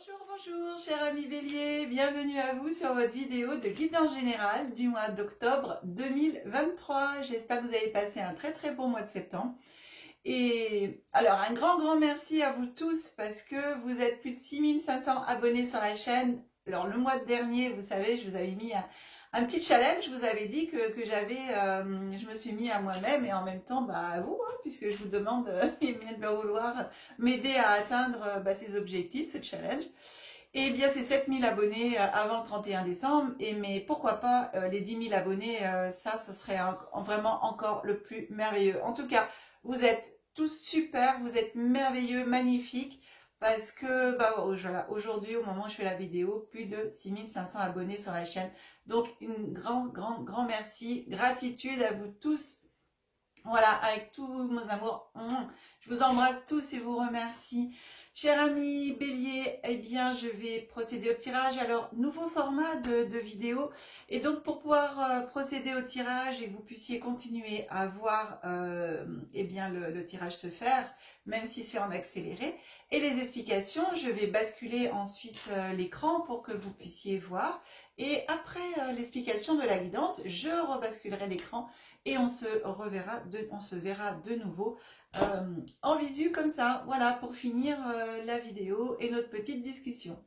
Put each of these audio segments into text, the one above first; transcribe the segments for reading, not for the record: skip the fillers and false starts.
Bonjour, bonjour, cher ami Bélier, bienvenue à vous sur votre vidéo de guidance générale du mois d'octobre 2023. J'espère que vous avez passé un très bon mois de septembre. Et alors, un grand merci à vous tous parce que vous êtes plus de 6500 abonnés sur la chaîne. Alors, le mois dernier, vous savez, je vous avais mis un petit challenge. Je vous avais dit que je me suis mis à moi-même et en même temps à vous, hein, puisque je vous demande de bien vouloir m'aider à atteindre ces objectifs, ce challenge. Et bien, c'est 7000 abonnés avant le 31 décembre. Mais pourquoi pas les 10 000 abonnés, ça serait vraiment encore le plus merveilleux. En tout cas, vous êtes tous super, vous êtes merveilleux, magnifiques. Parce que voilà, aujourd'hui, au moment où je fais la vidéo, plus de 6500 abonnés sur la chaîne. Donc, une grand merci, gratitude à vous tous. Voilà, avec tout mon amour, je vous embrasse tous et vous remercie. Cher ami Bélier, eh bien, je vais procéder au tirage. Alors, nouveau format de vidéo. Et donc, pour pouvoir procéder au tirage et que vous puissiez continuer à voir le tirage se faire, même si c'est en accéléré, et les explications, je vais basculer ensuite l'écran pour que vous puissiez voir. Et après l'explication de la guidance, je rebasculerai l'écran et on se verra de nouveau en visu comme ça. Voilà, pour finir la vidéo et notre petite discussion.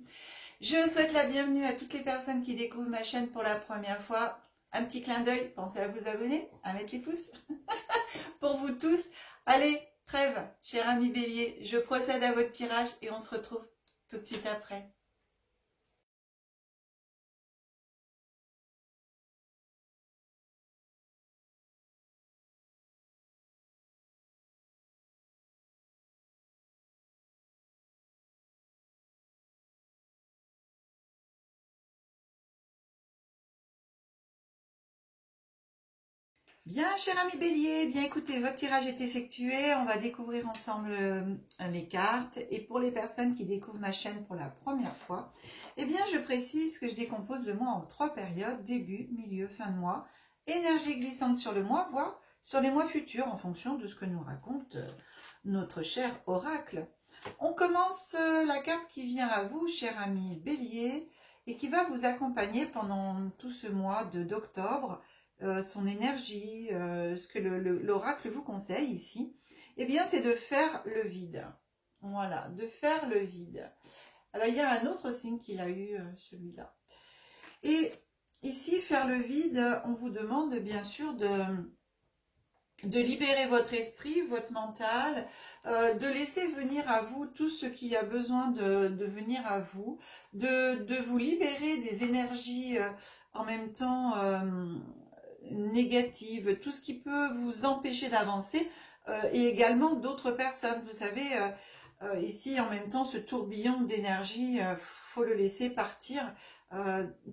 Je souhaite la bienvenue à toutes les personnes qui découvrent ma chaîne pour la première fois. Un petit clin d'œil, pensez à vous abonner, à mettre les pouces. Pour vous tous, allez, trêve, cher ami Bélier, je procède à votre tirage et on se retrouve tout de suite après. Bien, cher ami Bélier, bien écoutez, votre tirage est effectué. On va découvrir ensemble les cartes. Et pour les personnes qui découvrent ma chaîne pour la première fois, eh bien, je précise que je décompose le mois en 3 périodes, début, milieu, fin de mois, énergie glissante sur le mois, voire sur les mois futurs, en fonction de ce que nous raconte notre cher oracle. On commence la carte qui vient à vous, cher ami Bélier, et qui va vous accompagner pendant tout ce mois d'octobre. Son énergie, ce que l'oracle vous conseille ici, eh bien c'est de faire le vide. Voilà, de faire le vide. Alors il y a un autre signe qu'il a eu, celui-là. Et ici, faire le vide, on vous demande bien sûr de libérer votre esprit, votre mental, de laisser venir à vous tout ce qui a besoin de venir à vous, de vous libérer des énergies en même temps négative, tout ce qui peut vous empêcher d'avancer et également d'autres personnes. Vous savez, ici en même temps ce tourbillon d'énergie, faut le laisser partir.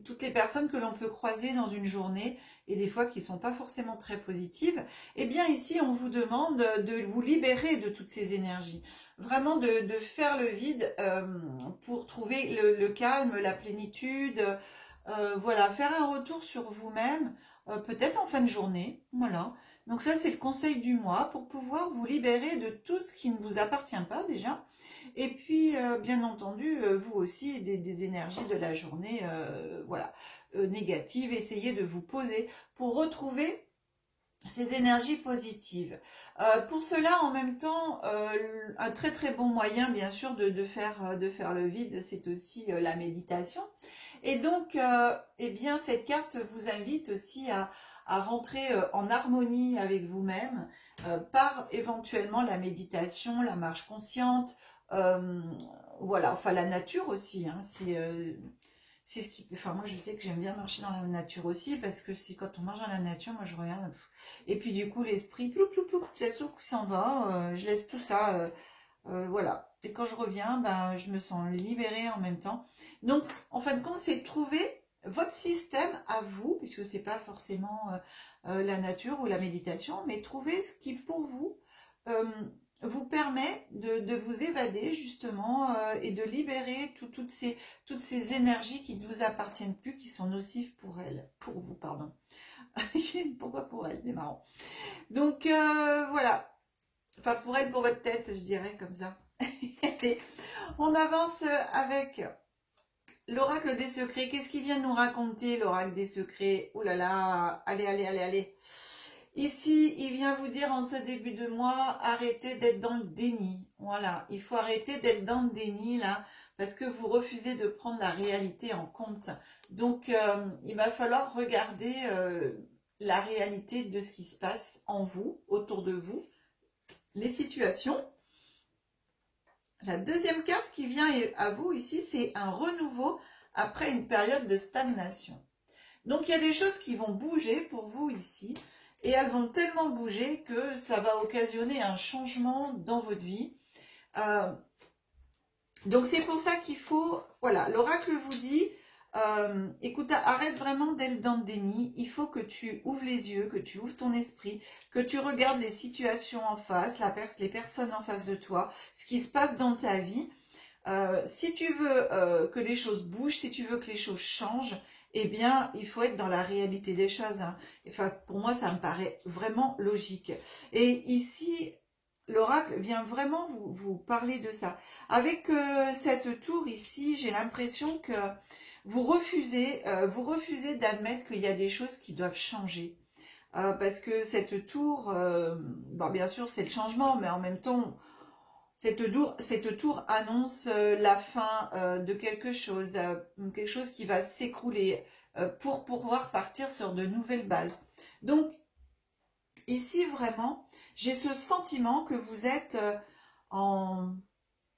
Toutes les personnes que l'on peut croiser dans une journée et des fois qui ne sont pas forcément très positives, eh bien ici on vous demande de vous libérer de toutes ces énergies. Vraiment de faire le vide pour trouver le calme, la plénitude. Voilà, faire un retour sur vous-même, peut-être en fin de journée, voilà. Donc ça, c'est le conseil du mois pour pouvoir vous libérer de tout ce qui ne vous appartient pas déjà. Et puis, bien entendu, vous aussi, des énergies de la journée, voilà, négatives. Essayez de vous poser pour retrouver ces énergies positives. Pour cela, en même temps, un très bon moyen, bien sûr, de faire le vide, c'est aussi la méditation. Et donc, eh bien, cette carte vous invite aussi à rentrer en harmonie avec vous-même par éventuellement la méditation, la marche consciente, voilà, enfin la nature aussi, hein, c'est ce qui, enfin moi je sais que j'aime bien marcher dans la nature aussi parce que c'est quand on marche dans la nature, moi je regarde et puis du coup l'esprit ploup, c'est tout qui s'en va, je laisse tout ça, voilà. Et quand je reviens, je me sens libérée en même temps. Donc en fin de compte, c'est de trouver votre système à vous, puisque c'est pas forcément la nature ou la méditation, mais trouver ce qui pour vous vous permet de vous évader justement et de libérer toutes ces énergies qui ne vous appartiennent plus, qui sont nocives pour vous, pardon. Pourquoi pour elles, c'est marrant. Donc voilà, enfin pour elle, pour votre tête, je dirais comme ça. Allez, on avance avec l'oracle des secrets. Qu'est-ce qu'il vient nous raconter, l'oracle des secrets? Oh là là, allez, allez, allez, allez. Ici, il vient vous dire en ce début de mois, arrêtez d'être dans le déni. Voilà, il faut arrêter d'être dans le déni là, parce que vous refusez de prendre la réalité en compte. Donc, il va falloir regarder la réalité de ce qui se passe en vous, autour de vous, les situations. La deuxième carte qui vient à vous ici, c'est un renouveau après une période de stagnation. Donc, il y a des choses qui vont bouger pour vous ici. Et elles vont tellement bouger que ça va occasionner un changement dans votre vie. Donc c'est pour ça qu'il faut, voilà, l'oracle vous dit, écoute, arrête vraiment d'être dans le déni, il faut que tu ouvres les yeux, que tu ouvres ton esprit, que tu regardes les situations en face, les personnes en face de toi, ce qui se passe dans ta vie. Si tu veux que les choses bougent, si tu veux que les choses changent, eh bien, il faut être dans la réalité des choses. Hein. Enfin, pour moi, ça me paraît vraiment logique. Et ici, l'oracle vient vraiment vous parler de ça. Avec cette tour ici, j'ai l'impression que vous refusez d'admettre qu'il y a des choses qui doivent changer. Parce que cette tour, bon, bien sûr, c'est le changement, mais en même temps, cette tour annonce la fin de quelque chose qui va s'écrouler pour pouvoir partir sur de nouvelles bases. Donc, ici, vraiment, j'ai ce sentiment que vous êtes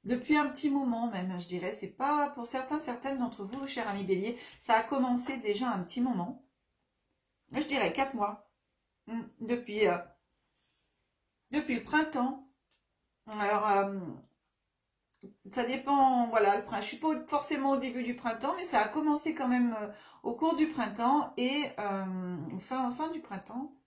depuis un petit moment même, je dirais. C'est pas pour certaines d'entre vous, chers amis Bélier, ça a commencé déjà un petit moment. Je dirais 4 mois. Depuis le printemps. Alors, ça dépend, voilà, je suis pas forcément au début du printemps, mais ça a commencé quand même au cours du printemps et fin du printemps.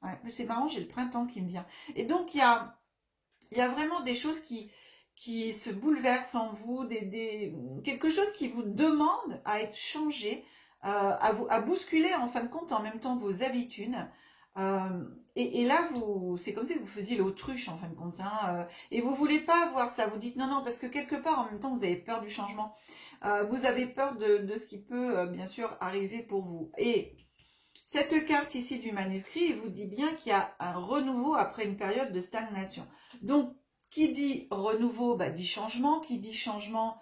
Ouais, mais c'est marrant, j'ai le printemps qui me vient. Et donc, il y a vraiment des choses qui se bouleversent en vous, quelque chose qui vous demande à être changé, à bousculer en fin de compte en même temps vos habitudes. Et là, c'est comme si vous faisiez l'autruche en fin de compte. Hein, et vous voulez pas voir ça. Vous dites non, parce que quelque part, en même temps, vous avez peur du changement. Vous avez peur de ce qui peut, bien sûr, arriver pour vous. Et cette carte ici du manuscrit, il vous dit bien qu'il y a un renouveau après une période de stagnation. Donc, qui dit renouveau, dit changement. Qui dit changement,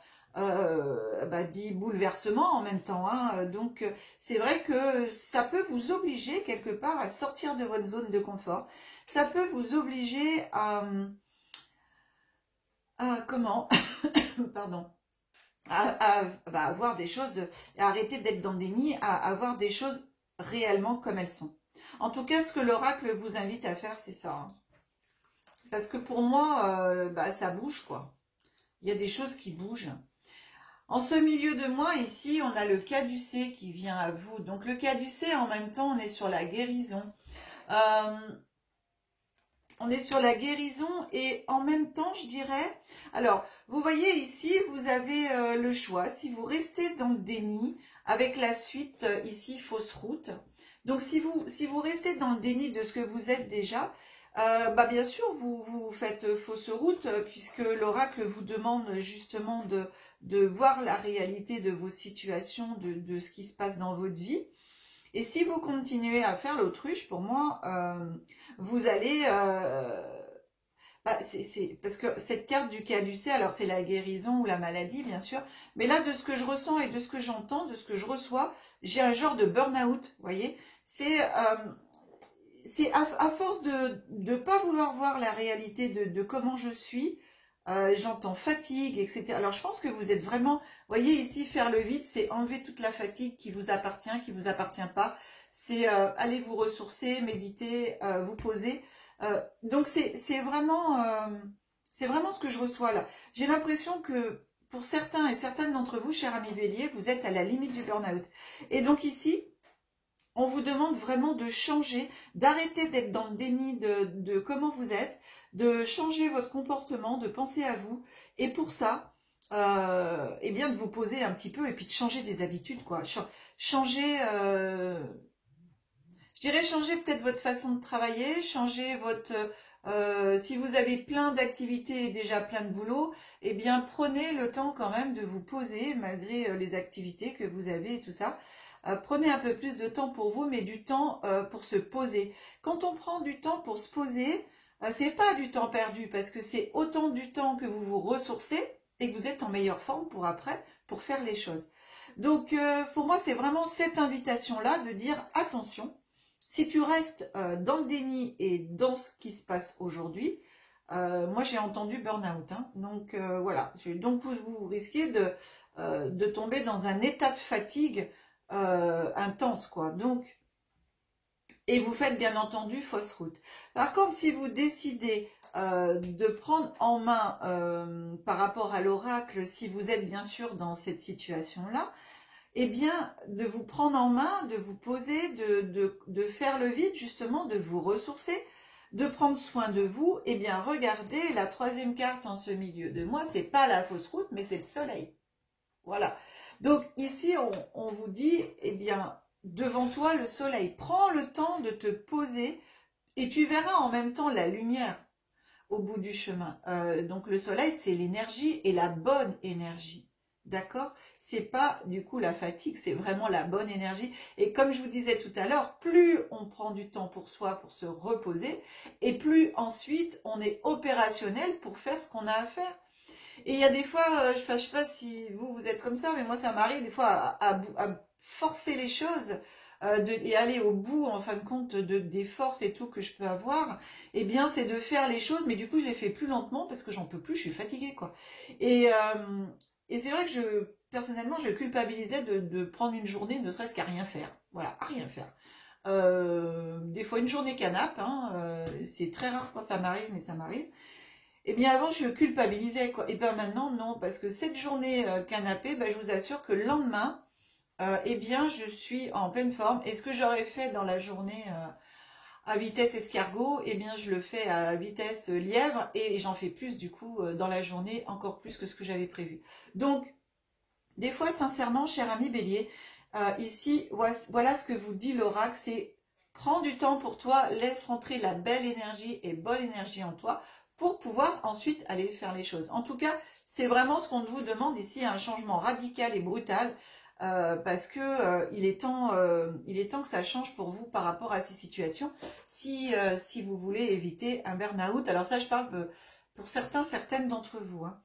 dit bouleversement en même temps. Hein. Donc, c'est vrai que ça peut vous obliger quelque part à sortir de votre zone de confort. Ça peut vous obliger à comment pardon, à avoir des choses, à arrêter d'être dans le déni, à avoir des choses réellement comme elles sont. En tout cas, ce que l'oracle vous invite à faire, c'est ça. Hein. Parce que pour moi, ça bouge, quoi. Il y a des choses qui bougent. En ce milieu de mois, ici, on a le caducée qui vient à vous. Donc, le caducée, en même temps, on est sur la guérison. On est sur la guérison et en même temps, je dirais... Alors, vous voyez ici, vous avez le choix. Si vous restez dans le déni, avec la suite, ici, fausse route. Donc, si vous restez dans le déni de ce que vous êtes déjà... bien sûr, vous faites fausse route puisque l'oracle vous demande justement de voir la réalité de vos situations, de ce qui se passe dans votre vie. Et si vous continuez à faire l'autruche, pour moi, vous allez... parce que cette carte du caducée, alors c'est la guérison ou la maladie, bien sûr. Mais là, de ce que je ressens et de ce que j'entends, de ce que je reçois, j'ai un genre de burn-out, vous voyez. C'est à force de ne pas vouloir voir la réalité de comment je suis, j'entends fatigue, etc. Alors je pense que vous êtes vraiment, vous voyez ici, faire le vide, c'est enlever toute la fatigue qui vous appartient pas. C'est aller vous ressourcer, méditer, vous poser. Donc c'est vraiment ce que je reçois là. J'ai l'impression que pour certains et certaines d'entre vous, chers amis Bélier, vous êtes à la limite du burn-out. Et donc ici, on vous demande vraiment de changer, d'arrêter d'être dans le déni de comment vous êtes, de changer votre comportement, de penser à vous. Et pour ça, de vous poser un petit peu et puis de changer des habitudes, quoi. Changer, je Je dirais changer peut-être votre façon de travailler, changer votre... si vous avez plein d'activités et déjà plein de boulot, eh bien prenez le temps quand même de vous poser malgré les activités que vous avez et tout ça. Prenez un peu plus de temps pour vous, mais du temps pour se poser. Quand on prend du temps pour se poser, c'est pas du temps perdu parce que c'est autant du temps que vous vous ressourcez et que vous êtes en meilleure forme pour après, pour faire les choses. Donc pour moi, c'est vraiment cette invitation-là de dire attention, si tu restes dans le déni et dans ce qui se passe aujourd'hui, moi j'ai entendu burn-out, hein, donc voilà, donc vous risquez de tomber dans un état de fatigue intense, quoi. Donc, et vous faites bien entendu fausse route. Par contre, si vous décidez de prendre en main par rapport à l'oracle, si vous êtes bien sûr dans cette situation-là, eh bien, de vous prendre en main, de vous poser, de faire le vide, justement, de vous ressourcer, de prendre soin de vous, eh bien, regardez, la troisième carte en ce milieu de moi, c'est pas la fausse route, mais c'est le soleil. Voilà. Donc, ici, on vous dit, eh bien, devant toi, le soleil. Prends le temps de te poser et tu verras en même temps la lumière au bout du chemin. Donc, le soleil, c'est l'énergie et la bonne énergie. D'accord? C'est pas du coup la fatigue, c'est vraiment la bonne énergie. Et comme je vous disais tout à l'heure, plus on prend du temps pour soi, pour se reposer, et plus ensuite on est opérationnel pour faire ce qu'on a à faire. Et il y a des fois, je ne sais pas si vous êtes comme ça, mais moi ça m'arrive des fois à forcer les choses et aller au bout en fin de compte des forces et tout que je peux avoir. Eh bien c'est de faire les choses, mais du coup je les fais plus lentement parce que j'en peux plus, je suis fatiguée, quoi. Et c'est vrai que personnellement, je culpabilisais de prendre une journée, ne serait-ce qu'à rien faire. Voilà, à rien faire. Des fois, une journée canap', hein, c'est très rare quand ça m'arrive, mais ça m'arrive. Et bien avant, je culpabilisais, quoi. Et bien maintenant, non, parce que cette journée canapé, ben, je vous assure que le lendemain, eh bien, je suis en pleine forme. Et ce que j'aurais fait dans la journée à vitesse escargot, eh bien je le fais à vitesse lièvre et j'en fais plus du coup dans la journée, encore plus que ce que j'avais prévu. Donc, des fois, sincèrement, cher ami Bélier, ici, voilà ce que vous dit l'oracle, c'est prends du temps pour toi, laisse rentrer la belle énergie et bonne énergie en toi pour pouvoir ensuite aller faire les choses. En tout cas, c'est vraiment ce qu'on vous demande ici, un changement radical et brutal. Parce que il est temps que ça change pour vous par rapport à ces situations si vous voulez éviter un burn-out. Alors ça, je parle pour certaines d'entre vous, hein.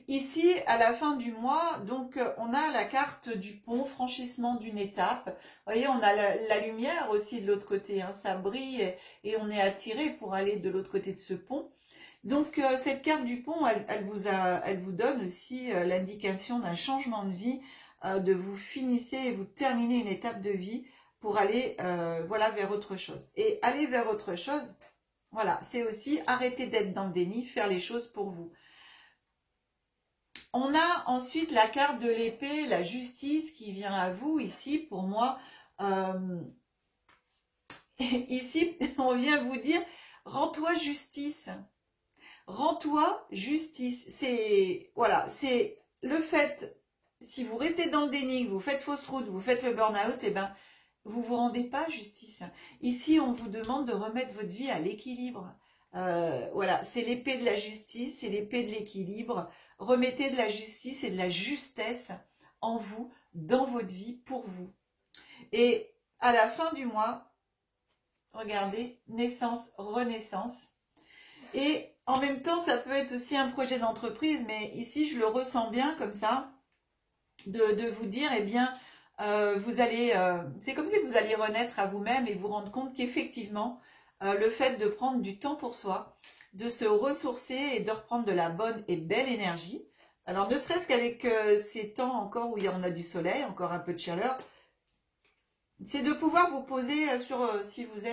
Ici, à la fin du mois, donc on a la carte du pont, franchissement d'une étape. Vous voyez, on a la lumière aussi de l'autre côté, hein, ça brille et on est attiré pour aller de l'autre côté de ce pont. Donc cette carte du pont, elle vous donne aussi l'indication d'un changement de vie, de vous finissez et vous terminez une étape de vie pour aller voilà, vers autre chose. Et aller vers autre chose, voilà, c'est aussi arrêter d'être dans le déni, faire les choses pour vous. On a ensuite la carte de l'épée, la justice qui vient à vous ici pour moi. Ici, on vient vous dire, rends-toi justice. Rends-toi justice. C'est voilà, c'est le fait, si vous restez dans le déni, vous faites fausse route, vous faites le burn-out, eh ben, vous vous rendez pas justice. Ici, on vous demande de remettre votre vie à l'équilibre. Voilà, c'est l'épée de la justice, c'est l'épée de l'équilibre. Remettez de la justice et de la justesse en vous, dans votre vie, pour vous. Et à la fin du mois, regardez, naissance, renaissance. Et en même temps, ça peut être aussi un projet d'entreprise, mais ici, je le ressens bien comme ça, de vous dire, eh bien, vous allez, c'est comme si vous alliez renaître à vous-même et vous rendre compte qu'effectivement, le fait de prendre du temps pour soi, de se ressourcer et de reprendre de la bonne et belle énergie, alors ne serait-ce qu'avec ces temps encore où on a du soleil, encore un peu de chaleur, c'est de pouvoir vous poser sur, si vous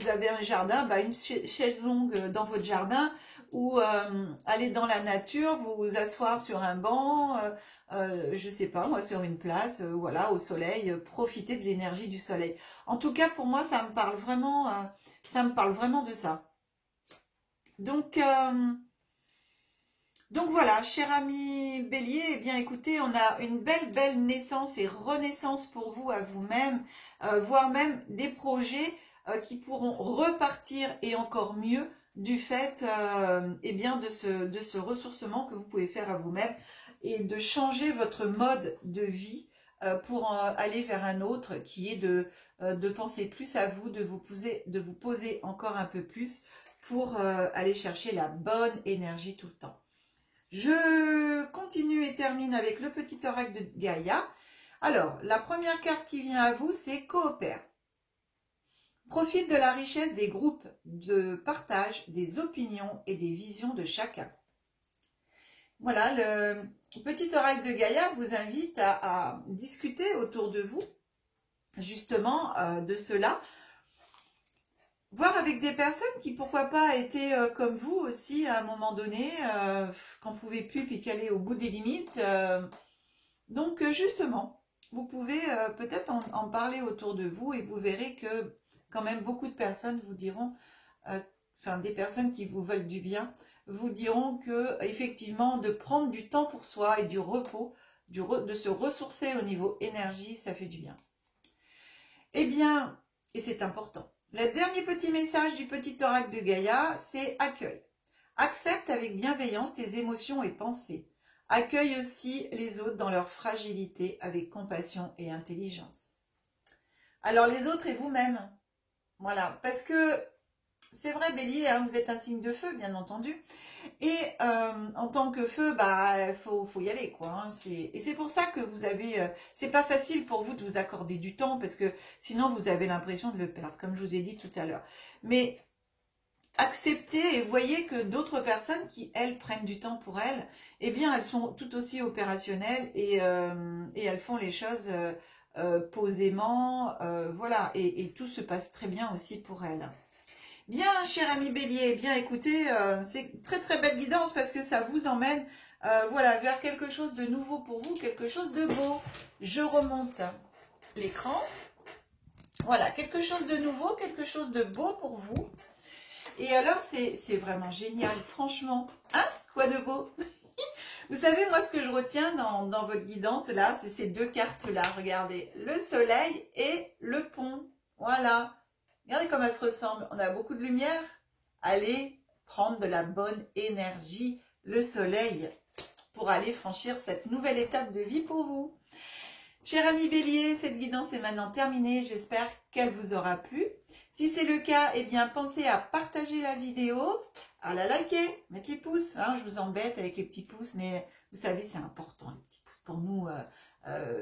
avez un jardin, bah une chaise longue dans votre jardin ou aller dans la nature, vous asseoir sur un banc, je sais pas moi, sur une place, voilà, au soleil, profiter de l'énergie du soleil. En tout cas, pour moi, ça me parle vraiment de ça. Donc, Donc voilà, cher ami Bélier, eh bien écoutez, on a une belle naissance et renaissance pour vous à vous-même, voire même des projets qui pourront repartir et encore mieux du fait eh bien de ce ressourcement que vous pouvez faire à vous-même et de changer votre mode de vie pour aller vers un autre qui est de penser plus à vous, de vous poser encore un peu plus pour aller chercher la bonne énergie tout le temps. Je continue et termine avec le petit oracle de Gaïa. Alors, la première carte qui vient à vous, c'est coopère. Profite de la richesse des groupes de partage, des opinions et des visions de chacun. Voilà, le petit oracle de Gaïa vous invite à discuter autour de vous, justement, de cela. Voir avec des personnes qui, pourquoi pas, étaient comme vous aussi à un moment donné, qu'on ne pouvait plus puis qu'aller au bout des limites. Donc, justement, vous pouvez peut-être en parler autour de vous et vous verrez que quand même beaucoup de personnes vous diront, enfin des personnes qui vous veulent du bien, vous diront que effectivement de prendre du temps pour soi et du repos, de se ressourcer au niveau énergie, ça fait du bien. Eh bien, et c'est important. Le dernier petit message du petit oracle de Gaïa, c'est accueil. Accepte avec bienveillance tes émotions et pensées. Accueille aussi les autres dans leur fragilité avec compassion et intelligence. Alors les autres et vous-même. Voilà, parce que c'est vrai Bélier, hein, vous êtes un signe de feu bien entendu. Et en tant que feu, bah faut y aller quoi. Hein. Et c'est pour ça que vous avez, c'est pas facile pour vous de vous accorder du temps parce que sinon vous avez l'impression de le perdre, comme je vous ai dit tout à l'heure. Mais acceptez et voyez que d'autres personnes qui elles prennent du temps pour elles, eh bien elles sont tout aussi opérationnelles et elles font les choses posément, voilà. Et tout se passe très bien aussi pour elles. Bien, cher ami Bélier, bien écoutez, c'est très belle guidance parce que ça vous emmène voilà, vers quelque chose de nouveau pour vous, quelque chose de beau. Je remonte l'écran. Voilà, quelque chose de nouveau, quelque chose de beau pour vous. Et alors, c'est vraiment génial, franchement. Hein? Quoi de beau? Vous savez, moi, ce que je retiens dans votre guidance, là, c'est ces deux cartes-là. Regardez, le soleil et le pont. Voilà. Regardez comme elles se ressemblent. On a beaucoup de lumière. Allez prendre de la bonne énergie, le soleil, pour aller franchir cette nouvelle étape de vie pour vous. Cher ami Bélier, cette guidance est maintenant terminée. J'espère qu'elle vous aura plu. Si c'est le cas, eh bien, pensez à partager la vidéo, à la liker, mettre les pouces. Hein, je vous embête avec les petits pouces, mais vous savez, c'est important, les petits pouces pour nous.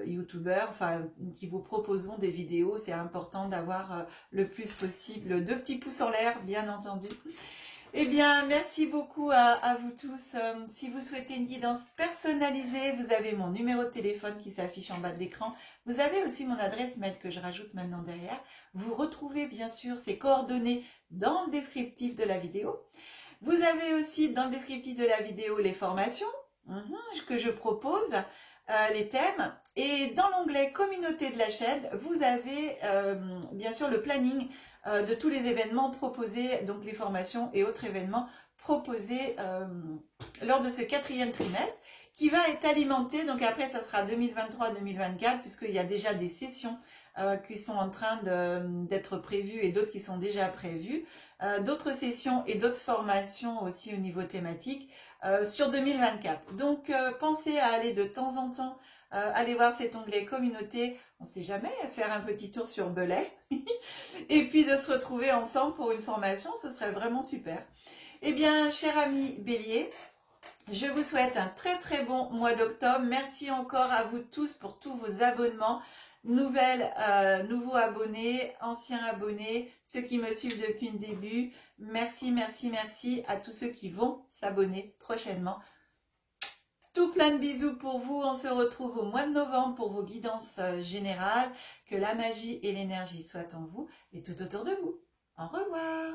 YouTubeurs, enfin qui vous proposons des vidéos, c'est important d'avoir le plus possible 2 petits pouces en l'air, bien entendu. Eh bien, merci beaucoup à vous tous. Si vous souhaitez une guidance personnalisée, vous avez mon numéro de téléphone qui s'affiche en bas de l'écran. Vous avez aussi mon adresse mail que je rajoute maintenant derrière. Vous retrouvez bien sûr ces coordonnées dans le descriptif de la vidéo. Vous avez aussi dans le descriptif de la vidéo les formations que je propose. Les thèmes et dans l'onglet communauté de la chaîne vous avez bien sûr le planning de tous les événements proposés, donc les formations et autres événements proposés lors de ce 4e trimestre qui va être alimenté, donc après ça sera 2023-2024 puisqu'il y a déjà des sessions qui sont en train d'être prévues et d'autres qui sont déjà prévues, d'autres sessions et d'autres formations aussi au niveau thématique sur 2024. Donc pensez à aller de temps en temps aller voir cet onglet communauté, on ne sait jamais, faire un petit tour sur Belay et puis de se retrouver ensemble pour une formation, ce serait vraiment super. Eh bien, cher ami Bélier, je vous souhaite un très bon mois d'octobre. Merci encore à vous tous pour tous vos abonnements. Nouveaux abonnés, anciens abonnés, ceux qui me suivent depuis le début. Merci à tous ceux qui vont s'abonner prochainement. Tout plein de bisous pour vous. On se retrouve au mois de novembre pour vos guidances générales. Que la magie et l'énergie soient en vous et tout autour de vous. Au revoir.